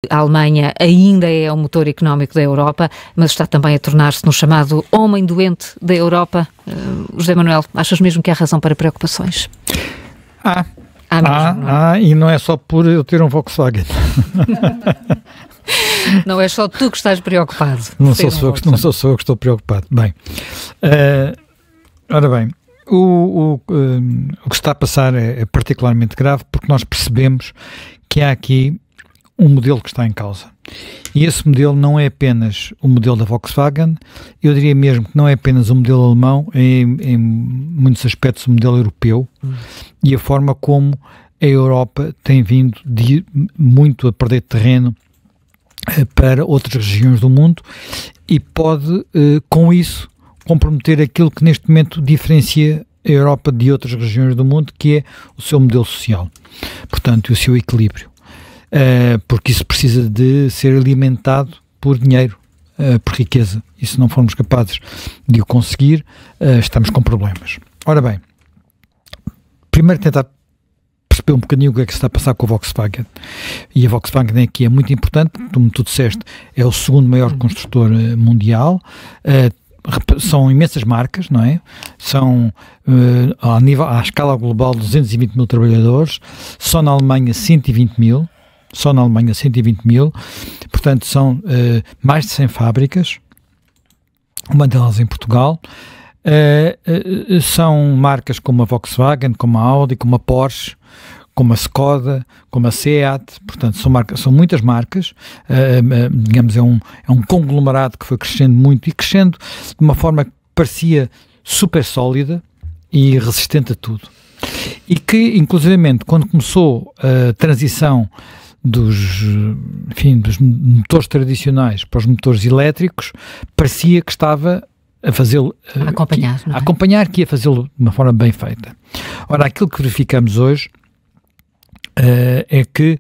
a Alemanha ainda é o motor económico da Europa, mas está também a tornar-se no chamado homem doente da Europa. José Manuel, achas mesmo que há razão para preocupações? E não é só por eu ter um Volkswagen. Não é só tu que estás preocupado. Não sou só eu que estou preocupado. Bem, ora bem, o que está a passar é particularmente grave, porque nós percebemos que há aqui um modelo que está em causa. E esse modelo não é apenas o modelo da Volkswagen, eu diria mesmo que não é apenas o modelo alemão, em muitos aspectos o modelo europeu, e a forma como a Europa tem vindo muito a perder terreno para outras regiões do mundo e pode, com isso, comprometer aquilo que neste momento diferencia a Europa de outras regiões do mundo, que é o seu modelo social, portanto, o seu equilíbrio. Porque isso precisa de ser alimentado por dinheiro, por riqueza, e se não formos capazes de o conseguir, estamos com problemas. Ora bem, primeiro tentar perceber um bocadinho o que é que se está a passar com a Volkswagen, e a Volkswagen aqui é muito importante, como tu disseste, é o segundo maior construtor mundial, são imensas marcas, não é? São, à escala global, 220 mil trabalhadores, só na Alemanha 120 mil, portanto são mais de 100 fábricas, uma delas em Portugal. São marcas como a Volkswagen, como a Audi, como a Porsche, como a Skoda, como a Seat, portanto são muitas marcas, digamos é um conglomerado que foi crescendo muito e crescendo de uma forma que parecia super sólida e resistente a tudo. E que, inclusivamente, quando começou a transição dos motores tradicionais para os motores elétricos, parecia que estava a fazê-lo, a acompanhar, que ia fazê-lo de uma forma bem feita. Ora, aquilo que verificamos hoje é que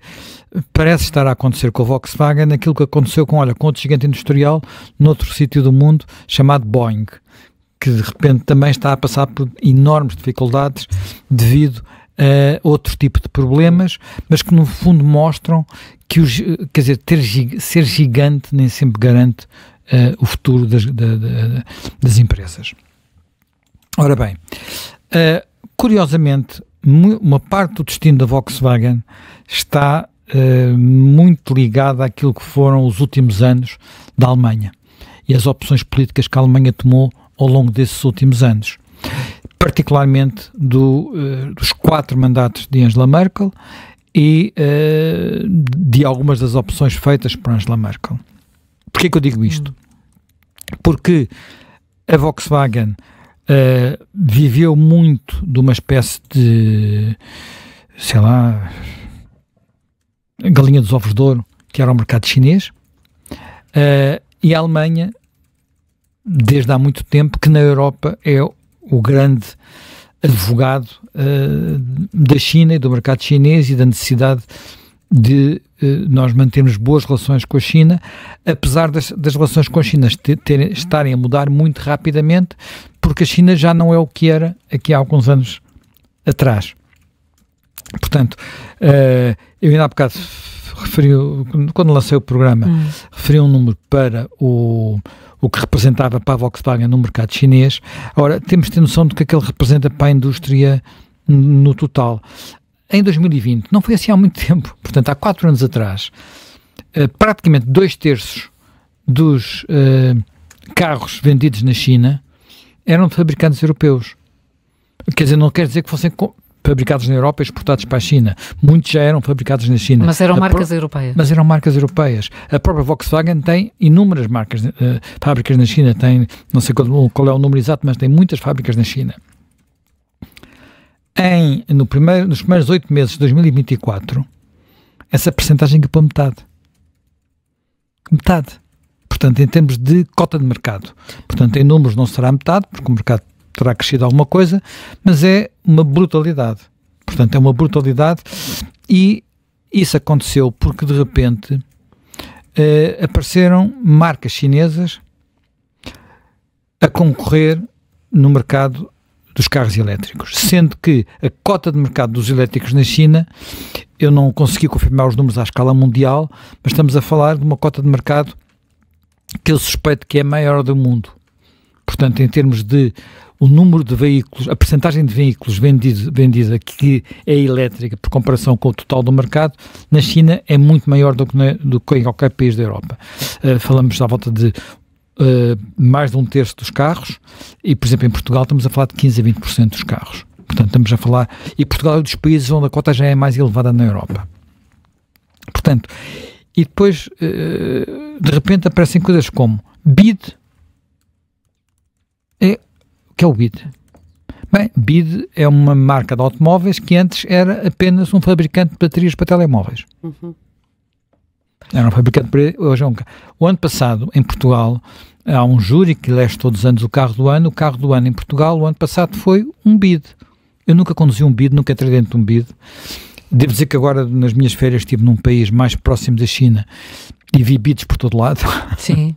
parece estar a acontecer com a Volkswagen aquilo que aconteceu com outro gigante industrial noutro sítio do mundo chamado Boeing, que de repente também está a passar por enormes dificuldades devido a outro tipo de problemas, mas que no fundo mostram que ser gigante nem sempre garante o futuro das empresas. Ora bem, curiosamente, uma parte do destino da Volkswagen está muito ligada àquilo que foram os últimos anos da Alemanha e as opções políticas que a Alemanha tomou ao longo desses últimos anos, particularmente dos 4 mandatos de Angela Merkel e de algumas das opções feitas por Angela Merkel. Porquê que eu digo isto? Porque a Volkswagen viveu muito de uma espécie de, sei lá, galinha dos ovos de ouro, que era o mercado chinês, e a Alemanha, desde há muito tempo, que na Europa é o grande advogado da China e do mercado chinês e da necessidade de nós mantermos boas relações com a China, apesar das relações com a China estarem a mudar muito rapidamente, porque a China já não é o que era aqui há alguns anos atrás. Portanto, eu ainda há bocado referi, quando lancei o programa, referi um número para o que representava para a Volkswagen no mercado chinês. Ora, temos de ter noção do que aquele representa para a indústria no total. Em 2020, não foi assim há muito tempo, portanto há 4 anos atrás, praticamente 2/3 dos carros vendidos na China eram de fabricantes europeus. Quer dizer, não quer dizer que fossem fabricados na Europa e exportados para a China. Muitos já eram fabricados na China. Mas eram marcas europeias. Mas eram marcas europeias. A própria Volkswagen tem inúmeras marcas, fábricas na China, tem, não sei qual é o número exato, mas tem muitas fábricas na China. Nos primeiros 8 meses de 2024, essa percentagem caiu para metade. Metade. Portanto, em termos de cota de mercado. Portanto, em números não será metade, porque o mercado terá crescido alguma coisa, mas é uma brutalidade. Portanto, é uma brutalidade e isso aconteceu porque, de repente, apareceram marcas chinesas a concorrer no mercado dos carros elétricos, sendo que a cota de mercado dos elétricos na China, eu não consegui confirmar os números à escala mundial, mas estamos a falar de uma cota de mercado que eu suspeito que é a maior do mundo. Portanto, em termos de o número de veículos, a percentagem de veículos vendida que é elétrica por comparação com o total do mercado, na China é muito maior do que em qualquer país da Europa. Falamos à volta de mais de 1/3 dos carros e, por exemplo, em Portugal estamos a falar de 15 a 20% dos carros. Portanto, estamos a falar... E Portugal é um dos países onde a cota já é mais elevada na Europa. Portanto, e depois, de repente, aparecem coisas como BYD. O que é o BYD? Bem, BYD é uma marca de automóveis que antes era apenas um fabricante de baterias para telemóveis. Era um fabricante para... Hoje é um... O ano passado, em Portugal, há um júri que elege todos os anos o carro do ano. O carro do ano em Portugal, o ano passado, foi um BYD. Eu nunca conduzi um BYD, nunca entrei dentro de um BYD. Devo dizer que agora, nas minhas férias, estive num país mais próximo da China e vi BYDs por todo lado. Sim.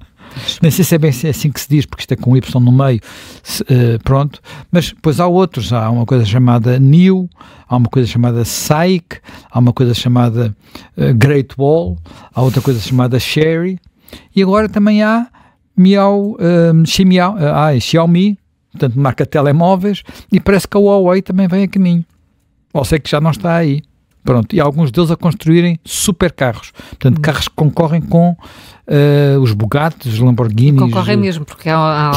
Nem sei se é bem assim que se diz, porque isto é com um Y no meio, pronto. Mas depois há outros, há uma coisa chamada NIO, há uma coisa chamada SAIC, há uma coisa chamada Great Wall, há outra coisa chamada Chery, e agora também há Xiaomi, portanto marca telemóveis, e parece que a Huawei também vem a caminho. Ou sei que já não está aí. Pronto, e alguns deles a construírem supercarros, portanto carros que concorrem com os Bugatti, os Lamborghini. Concorrem mesmo, porque há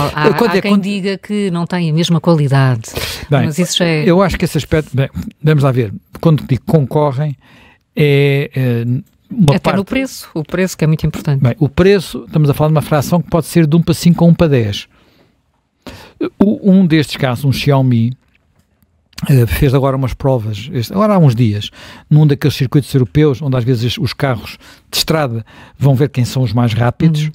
quem diga que não tem a mesma qualidade. Bem, mas isso já é... Eu acho que esse aspecto, bem, vamos lá ver, quando digo concorrem, uma até parte... no preço, o preço que é muito importante. Bem, o preço, estamos a falar de uma fração que pode ser de 1/5 ou 1/10. Um destes casos, um Xiaomi, fez agora umas provas, agora há uns dias, num daqueles circuitos europeus, onde às vezes os carros de estrada vão ver quem são os mais rápidos.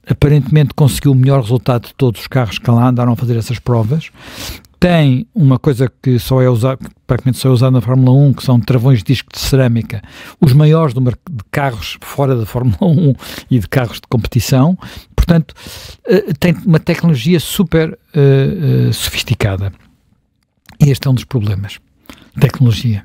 Aparentemente conseguiu o melhor resultado de todos os carros que lá andaram a fazer essas provas. Tem uma coisa que só é usada, praticamente só é usada na Fórmula 1, que são travões de disco de cerâmica, os maiores de carros fora da Fórmula 1 e de carros de competição. Portanto, tem uma tecnologia super sofisticada. E este é um dos problemas. Tecnologia.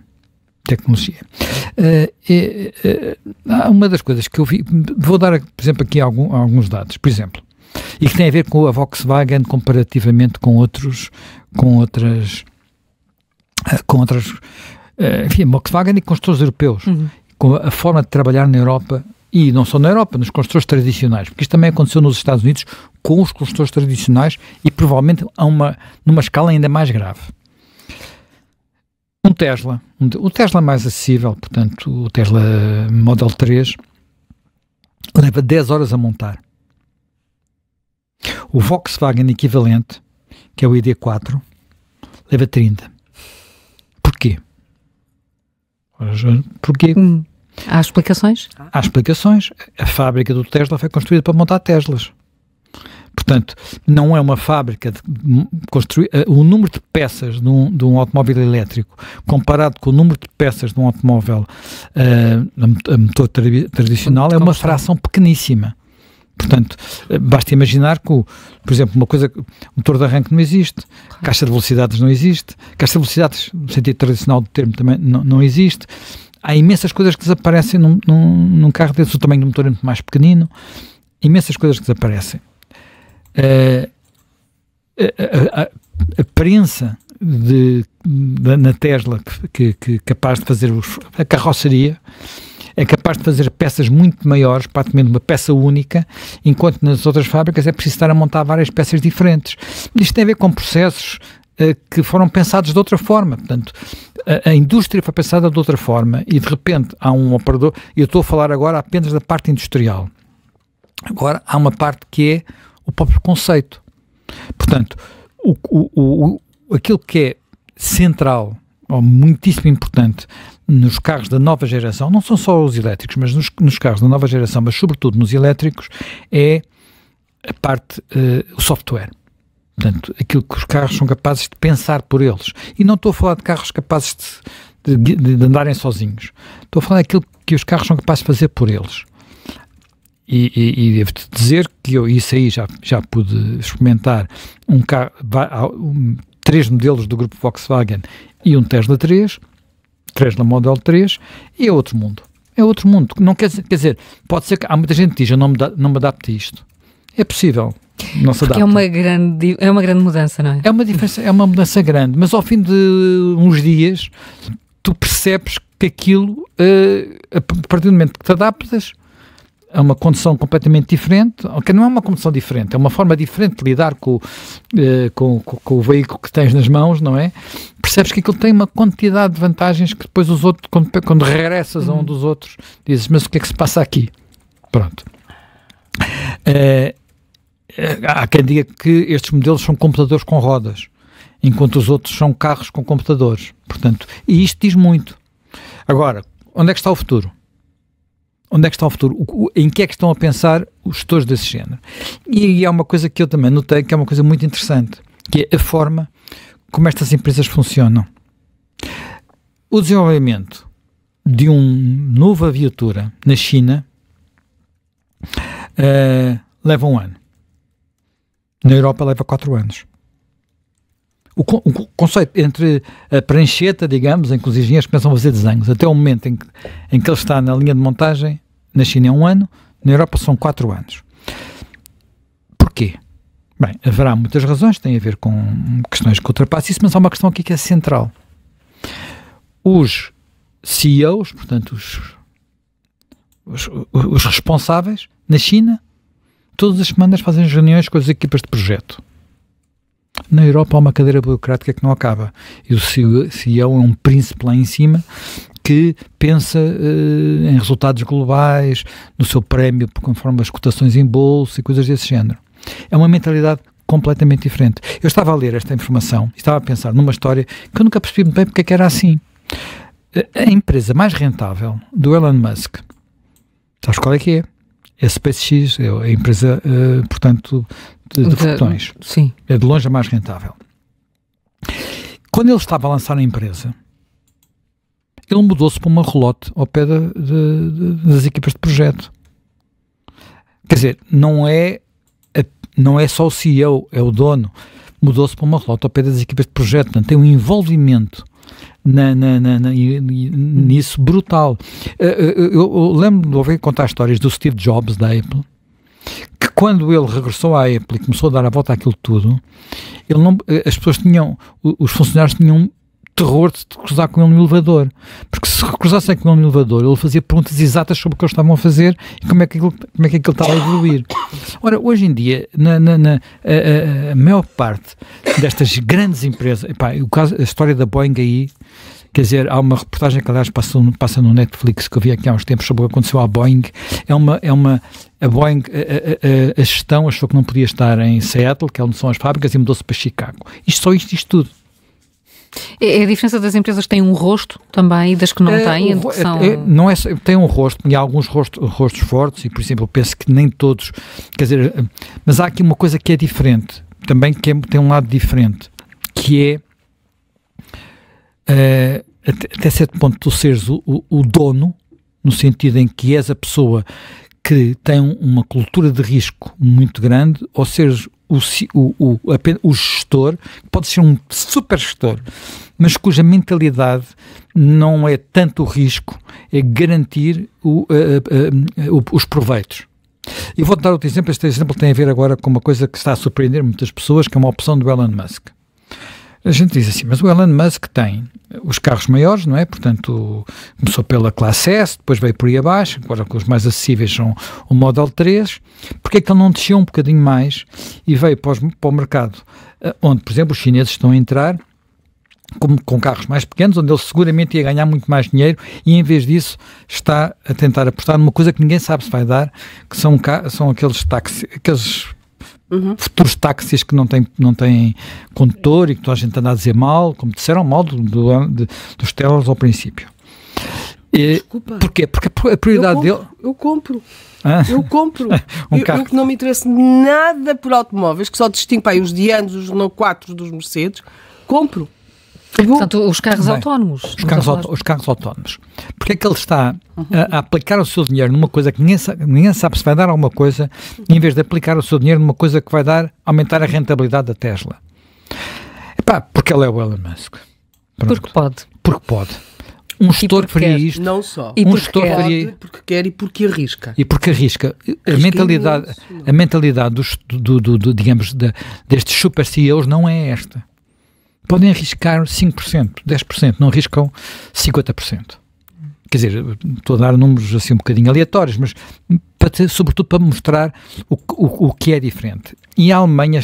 Uma das coisas que eu vi, vou dar, por exemplo, aqui alguns dados, por exemplo, e que tem a ver com a Volkswagen comparativamente com outras, enfim, a Volkswagen e construtores europeus, com a forma de trabalhar na Europa, e não só na Europa, nos construtores tradicionais, porque isto também aconteceu nos Estados Unidos com os construtores tradicionais e provavelmente numa escala ainda mais grave. O Tesla mais acessível, portanto, o Tesla Model 3, leva 10 horas a montar. O Volkswagen equivalente, que é o ID4, leva 30. Porquê? Há explicações? Há explicações. A fábrica do Tesla foi construída para montar Teslas. Portanto, não é uma fábrica de construir... O número de peças de um automóvel elétrico comparado com o número de peças de um automóvel a motor tradicional é uma fração pequeníssima. Portanto, basta imaginar que, por exemplo, uma coisa, motor de arranque não existe, caixa de velocidades não existe, caixa de velocidades, no sentido tradicional do termo, também não existe. Há imensas coisas que desaparecem num carro desse, o tamanho do motor é muito mais pequenino, imensas coisas que desaparecem. A prensa na Tesla que capaz de fazer a carroceria é capaz de fazer peças muito maiores, praticamente uma peça única, enquanto nas outras fábricas é preciso estar a montar várias peças diferentes. Isto tem a ver com processos que foram pensados de outra forma. Portanto, a indústria foi pensada de outra forma e de repente há um operador, e eu estou a falar agora apenas da parte industrial. Agora há uma parte que é o próprio conceito. Portanto, aquilo que é central, ou muitíssimo importante, nos carros da nova geração, não são só os elétricos, mas nos carros da nova geração, mas sobretudo nos elétricos, é a parte, o software. Portanto, aquilo que os carros são capazes de pensar por eles. E não estou a falar de carros capazes de andarem sozinhos. Estou a falar daquilo que os carros são capazes de fazer por eles. devo-te dizer que eu isso aí já pude experimentar um carro, 3 modelos do grupo Volkswagen e um Tesla 3 Model 3, e é outro mundo. É outro mundo. Não quer dizer, pode ser que há muita gente que diz, eu não me adapto a isto. É possível. Não se adapta. É uma grande mudança, não é? É uma diferença, é uma mudança grande, mas ao fim de uns dias tu percebes que aquilo, a partir do momento que te adaptas, é uma condição completamente diferente, que não é uma condição diferente, é uma forma diferente de lidar com o veículo que tens nas mãos, não é? Percebes que aquilo tem uma quantidade de vantagens que depois os outros, quando regressas a um dos outros, dizes, mas o que é que se passa aqui? Pronto. Há quem diga que estes modelos são computadores com rodas, enquanto os outros são carros com computadores. Portanto, e isto diz muito. Agora, onde é que está o futuro? Onde é que está o futuro? Em que é que estão a pensar os gestores desse género? E há uma coisa que eu também notei, que é uma coisa muito interessante, que é a forma como estas empresas funcionam. O desenvolvimento de uma nova viatura na China leva 1 ano. Na Europa leva 4 anos. O conceito entre a prancheta, digamos, em que os engenheiros começam a fazer desenhos, até o momento em que ele está na linha de montagem, na China é 1 ano, na Europa são 4 anos. Porquê? Bem, haverá muitas razões, tem a ver com questões que ultrapassam isso, mas há uma questão aqui que é central. Os CEOs, portanto, os responsáveis, na China, todas as semanas fazem reuniões com as equipas de projeto. Na Europa há uma cadeira burocrática que não acaba. E o CEO é um príncipe lá em cima que pensa em resultados globais, no seu prémio conforme as cotações em bolsa e coisas desse género. É uma mentalidade completamente diferente. Eu estava a ler esta informação e estava a pensar numa história que eu nunca percebi muito bem porque é que era assim. A empresa mais rentável do Elon Musk, sabes qual é que é? É a SpaceX, é a empresa, portanto, de foguetões. Sim. É de longe a mais rentável. Quando ele estava a lançar a empresa, ele mudou-se para uma relote ao pé das equipas de projeto. Quer dizer, não é só o CEO, é o dono. Mudou-se para uma relote ao pé das equipas de projeto. Portanto, tem um envolvimento nisso brutal. Eu lembro de ouvir contar histórias do Steve Jobs da Apple, que quando ele regressou à Apple e começou a dar a volta àquilo tudo, as pessoas os funcionários tinham terror de cruzar com ele no elevador, porque se cruzassem com ele no elevador, ele fazia perguntas exatas sobre o que eles estavam a fazer e como é que aquilo estava a evoluir. Ora, hoje em dia, a maior parte destas grandes empresas, a história da Boeing aí, quer dizer, há uma reportagem que aliás passa no Netflix, que eu vi aqui há uns tempos sobre o que aconteceu à Boeing. A Boeing, a gestão achou que não podia estar em Seattle, que é onde são as fábricas, e mudou-se para Chicago. Isto tudo. É a diferença das empresas que têm um rosto também e das que não têm? Tem um rosto, e há alguns rostos fortes, e por exemplo eu penso que nem todos, quer dizer, mas há aqui uma coisa que é diferente, também tem um lado diferente, que é até certo ponto tu seres o dono, no sentido em que és a pessoa que tem uma cultura de risco muito grande, ou seres o gestor, pode ser um super gestor, mas cuja mentalidade não é tanto o risco, é garantir os proveitos. E vou-te dar outro exemplo. Este exemplo tem a ver agora com uma coisa que está a surpreender muitas pessoas, que é uma opção do Elon Musk. A gente diz assim, mas o Elon Musk tem os carros maiores, não é? Portanto, começou pela classe S, depois veio por aí abaixo, agora os mais acessíveis são o Model 3. Porque é que ele não desceu um bocadinho mais e veio para o mercado, onde, por exemplo, os chineses estão a entrar com carros mais pequenos, onde ele seguramente ia ganhar muito mais dinheiro, e em vez disso está a tentar apostar numa coisa que ninguém sabe se vai dar, que são aqueles táxis, aqueles futuros táxis que não têm condutor e que toda a gente anda a dizer mal, como disseram mal dos Teslas ao princípio. Desculpa. Porquê? Porque a prioridade dele... Eu compro. Eu compro. Eu que não me interesso nada por automóveis, que só distingo os Dianos, os No 4 dos Mercedes, compro. Portanto, os carros autónomos. Os carros autónomos. Porque é que ele está a aplicar o seu dinheiro numa coisa que ninguém sabe se vai dar alguma coisa, em vez de aplicar o seu dinheiro numa coisa que vai aumentar a rentabilidade da Tesla? Porque ele é o Elon Musk. Pronto. Porque pode. Um gestor faria isto. Não só. E porque quer e porque arrisca. A mentalidade destes super CEOs não é esta. Podem arriscar 5%, 10%, não arriscam 50%. Quer dizer, estou a dar números assim um bocadinho aleatórios, mas sobretudo para mostrar o que é diferente. E a Alemanha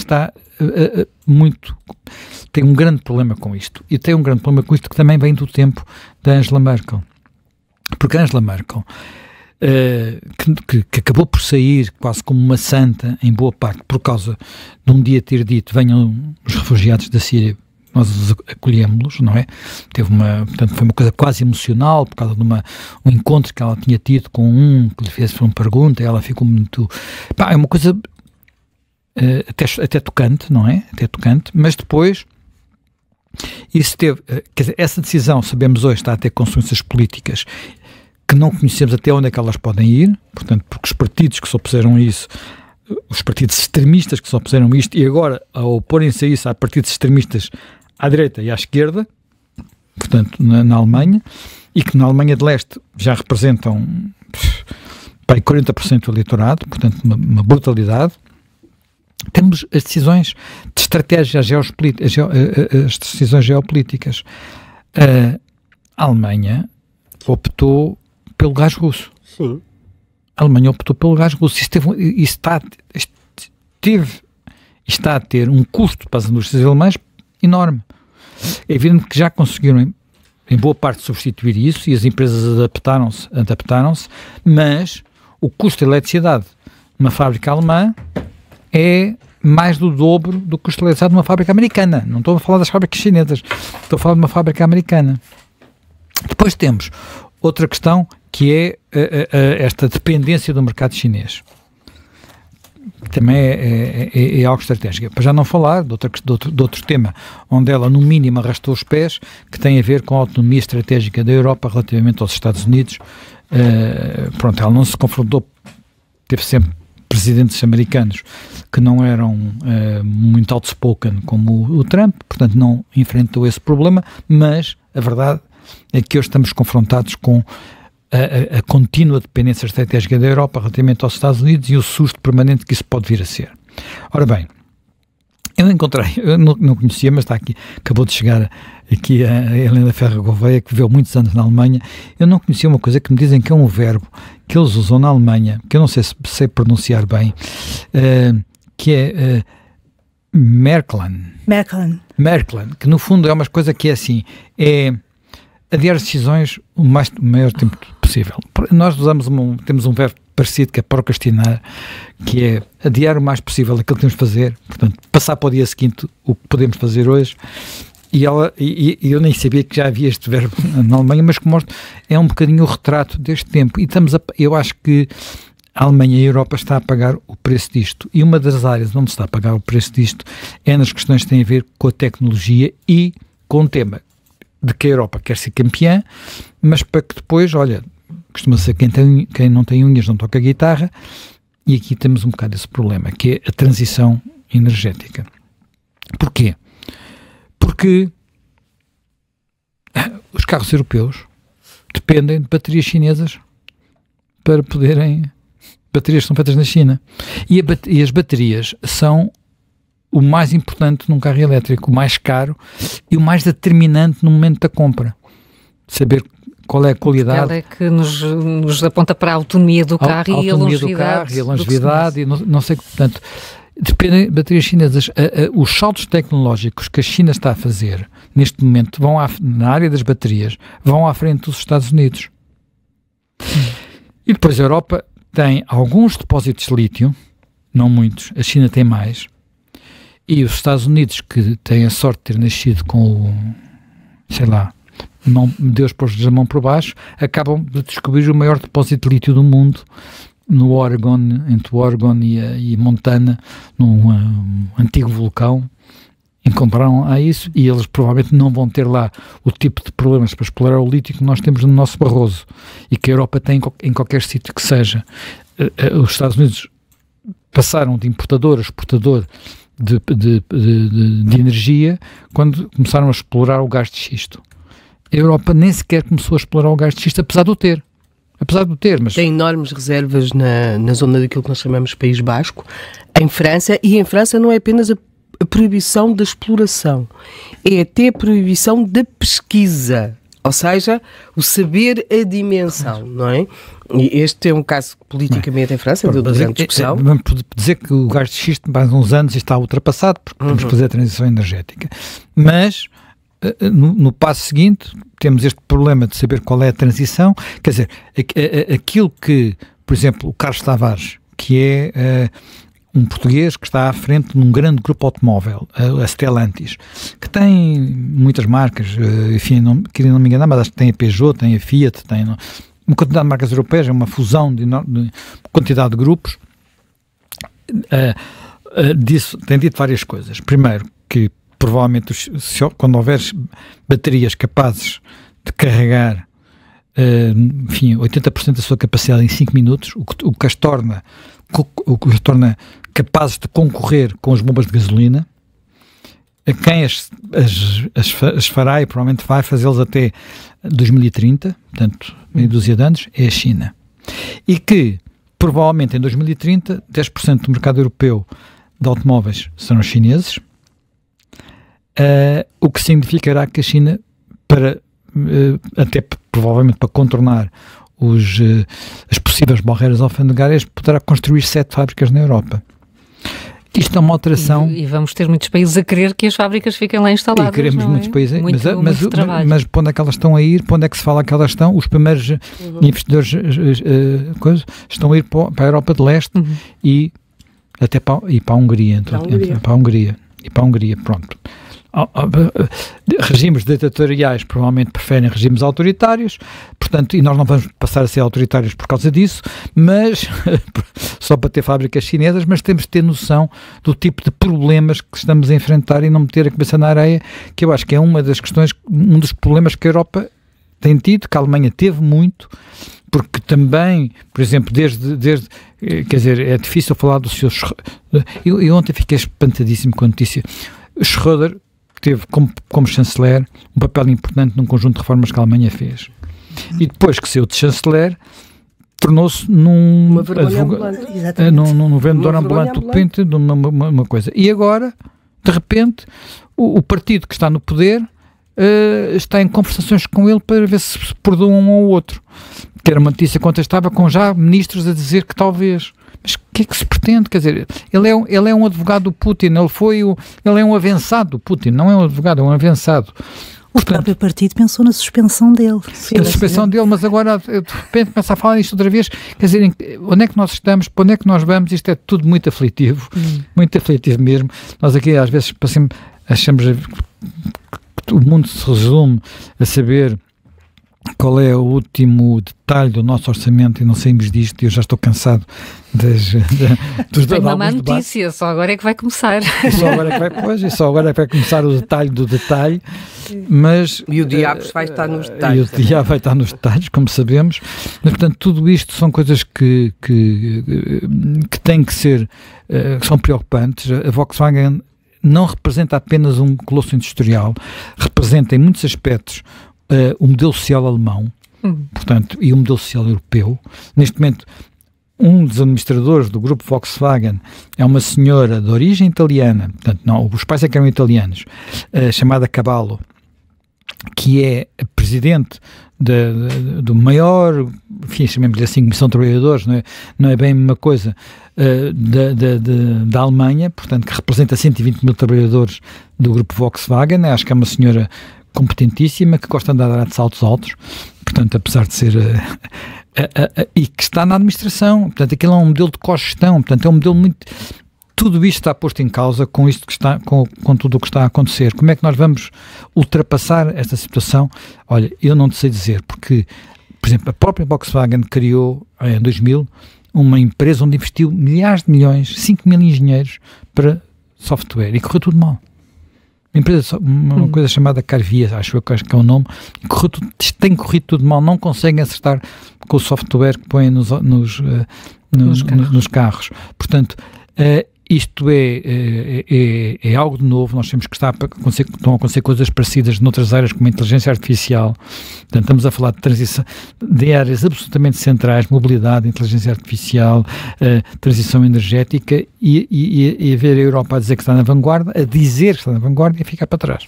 tem um grande problema com isto. E tem um grande problema com isto que também vem do tempo da Angela Merkel. Porque a Angela Merkel, que acabou por sair quase como uma santa, em boa parte, por causa de um dia ter dito, venham os refugiados da Síria, nós os acolhemos-los, não é? Portanto, foi uma coisa quase emocional, por causa de um encontro que ela tinha tido com que lhe fez uma pergunta, e ela ficou muito... é uma coisa até tocante, não é? Até tocante, mas depois isso teve... Quer dizer, essa decisão, sabemos hoje, está a ter consequências políticas que não conhecemos até onde é que elas podem ir, portanto, porque os partidos que se opuseram a isso, os partidos extremistas que se opuseram a isto, e agora, ao oporem-se a isso, há partidos extremistas à direita e à esquerda, portanto, na Alemanha, e que na Alemanha de Leste já representam 40% do eleitorado, portanto, uma brutalidade. Temos as decisões de estratégia as decisões geopolíticas. A Alemanha optou pelo gás russo. Sim. A Alemanha optou pelo gás russo. Está a ter um custo para as indústrias alemãs enorme. É evidente que já conseguiram, em boa parte, substituir isso e as empresas adaptaram-se, mas o custo de eletricidade numa fábrica alemã é mais do dobro do custo de eletricidade numa fábrica americana. Não estou a falar das fábricas chinesas, estou a falar de uma fábrica americana. Depois temos outra questão que é esta dependência do mercado chinês. Também é algo estratégico. Para já não falar de outro tema, onde ela, no mínimo, arrastou os pés, que tem a ver com a autonomia estratégica da Europa relativamente aos Estados Unidos. Ela não se confrontou, teve sempre presidentes americanos que não eram muito outspoken como o Trump, portanto não enfrentou esse problema, mas a verdade é que hoje estamos confrontados com a contínua dependência estratégica da Europa relativamente aos Estados Unidos e o susto permanente que isso pode vir a ser. Ora bem, eu não conhecia, mas está aqui, acabou de chegar aqui a Helena Ferro Gouveia, que viveu muitos anos na Alemanha. Eu não conhecia uma coisa que me dizem que é um verbo que eles usam na Alemanha, que eu não sei se sei pronunciar bem, que é Merklen, que no fundo é uma coisa que é assim, é adiar as decisões o maior tempo possível. Nós temos um verbo parecido que é procrastinar, que é adiar o mais possível aquilo que temos de fazer, portanto, passar para o dia seguinte o que podemos fazer hoje. E eu nem sabia que já havia este verbo na Alemanha, mas que mostra, é um bocadinho o retrato deste tempo. E eu acho que a Alemanha e a Europa está a pagar o preço disto. E uma das áreas onde está a pagar o preço disto é nas questões que têm a ver com a tecnologia e com o tema de que a Europa quer ser campeã, mas para que depois, olha, costuma ser quem não tem unhas não toca guitarra, e aqui temos um bocado esse problema, que é a transição energética. Porquê? Porque os carros europeus dependem de baterias chinesas para poderem... Baterias são feitas na China. E as baterias são o mais importante num carro elétrico, o mais caro e o mais determinante no momento da compra. Saber qual é a qualidade. Ela é que nos aponta para a autonomia do carro e a longevidade. E não sei, portanto, dependem de baterias chinesas. Os saltos tecnológicos que a China está a fazer neste momento na área das baterias vão à frente dos Estados Unidos. E depois a Europa tem alguns depósitos de lítio, não muitos, a China tem mais, e os Estados Unidos, que têm a sorte de ter nascido com Deus pôs-lhes a mão por baixo, acabam de descobrir o maior depósito de lítio do mundo no Oregon, entre o Oregon e Montana, num antigo vulcão, incorporaram a isso, e eles provavelmente não vão ter lá o tipo de problemas para explorar o lítio que nós temos no nosso Barroso, e que a Europa tem em qualquer sítio que seja. Os Estados Unidos passaram de importador a exportador de energia quando começaram a explorar o gás de xisto. A Europa nem sequer começou a explorar o gás de xisto, apesar de o ter, mas... Tem enormes reservas na zona daquilo que nós chamamos de País Basco, em França, e em França não é apenas a proibição da exploração, é até a proibição da pesquisa, ou seja, o saber a dimensão, não é? E este é um caso politicamente em França, de grande discussão. Vamos dizer que o gás de xisto, mais uns anos, está ultrapassado, porque temos que fazer a transição energética. Mas, no passo seguinte, temos este problema de saber qual é a transição. Quer dizer, aquilo que, por exemplo, o Carlos Tavares, que é um português que está à frente de um grande grupo automóvel, a Stellantis, que tem muitas marcas, enfim, não me enganar, mas acho que tem a Peugeot, tem a Fiat, tem uma quantidade de marcas europeias, é uma fusão de quantidade de grupos. Tem dito várias coisas. Primeiro, que provavelmente quando houver baterias capazes de carregar, enfim, 80% da sua capacidade em 5 minutos, o que as torna capazes de concorrer com as bombas de gasolina, a quem as fará, e provavelmente vai fazê-los até 2030, portanto, meia dúzia de anos, é a China. E que, provavelmente, em 2030, 10% do mercado europeu de automóveis serão chineses, o que significará que a China, até provavelmente para contornar as possíveis barreiras alfandegárias, poderá construir 7 fábricas na Europa. Isto é uma alteração... E vamos ter muitos países a querer que as fábricas fiquem lá instaladas, e queremos muitos países, trabalho. Mas para onde é que elas estão a ir? Para onde é que se fala que elas estão? Os primeiros investidores estão a ir para a Europa de Leste e até para a Hungria. Para a Hungria, pronto. Regimes ditatoriais provavelmente preferem regimes autoritários, portanto, e nós não vamos passar a ser autoritários por causa disso, mas só para ter fábricas chinesas, mas temos de ter noção do tipo de problemas que estamos a enfrentar e não meter a cabeça na areia, que eu acho que é uma das questões, um dos problemas que a Europa tem tido, que a Alemanha teve muito, porque também, por exemplo, desde quer dizer, é difícil falar do seu... Eu ontem fiquei espantadíssimo com a notícia. Schröder teve como chanceler um papel importante num conjunto de reformas que a Alemanha fez. E depois que saiu de chanceler, tornou-se num vendedor ambulante do pente, de uma coisa. E agora, de repente, o partido que está no poder está em conversações com ele para ver se perdoam um ao outro. Que era uma notícia contestável, com já ministros a dizer que talvez... Mas o que é que se pretende? Quer dizer, ele é um advogado do Putin, ele é um avançado do Putin, não é um advogado, é um avançado. O próprio partido pensou na suspensão dele. Na suspensão dele, mas agora de repente começa a falar isto outra vez. Quer dizer, onde é que nós estamos, para onde é que nós vamos? Isto é tudo muito aflitivo, muito aflitivo mesmo. Nós aqui às vezes achamos que o mundo se resume a saber qual é o último detalhe do nosso orçamento e não saímos disto, e eu já estou cansado dos Tenho uma má notícia, só agora é que vai começar. Só agora é que vai começar o detalhe do detalhe, mas... E o diabo vai estar nos detalhes. E o diabo vai estar nos detalhes, como sabemos, mas portanto tudo isto são coisas que têm que ser, que são preocupantes. A Volkswagen não representa apenas um colosso industrial, representa em muitos aspectos o modelo social alemão, portanto, e o modelo social europeu. Neste momento, um dos administradores do grupo Volkswagen é uma senhora de origem italiana, portanto, não, os pais é que eram italianos, chamada Cavallo, que é a presidente do maior, enfim, chamemos-lhe assim, Comissão de Trabalhadores, não é bem uma coisa, da Alemanha, portanto, que representa 120 mil trabalhadores do grupo Volkswagen. Acho que é uma senhora competentíssima, que gosta de andar de saltos altos, portanto, apesar de ser e que está na administração, portanto, aquilo é um modelo de cogestão, portanto, é um modelo muito... Tudo isto está posto em causa com isto que está, com tudo o que está a acontecer. Como é que nós vamos ultrapassar esta situação? Olha, eu não te sei dizer, porque, por exemplo, a própria Volkswagen criou, em 2000, uma empresa onde investiu milhares de milhões, 5 mil engenheiros para software, e correu tudo mal. uma coisa chamada Carvia, acho que é o nome, tem corrido tudo mal, não conseguem acertar com o software que põem nos carros. Portanto, isto é algo de novo. Nós temos que estão a acontecer coisas parecidas noutras áreas, como a inteligência artificial. Portanto, estamos a falar de transição de áreas absolutamente centrais, mobilidade, inteligência artificial, transição energética, e ver a Europa a dizer que está na vanguarda, a dizer que está na vanguarda e a ficar para trás.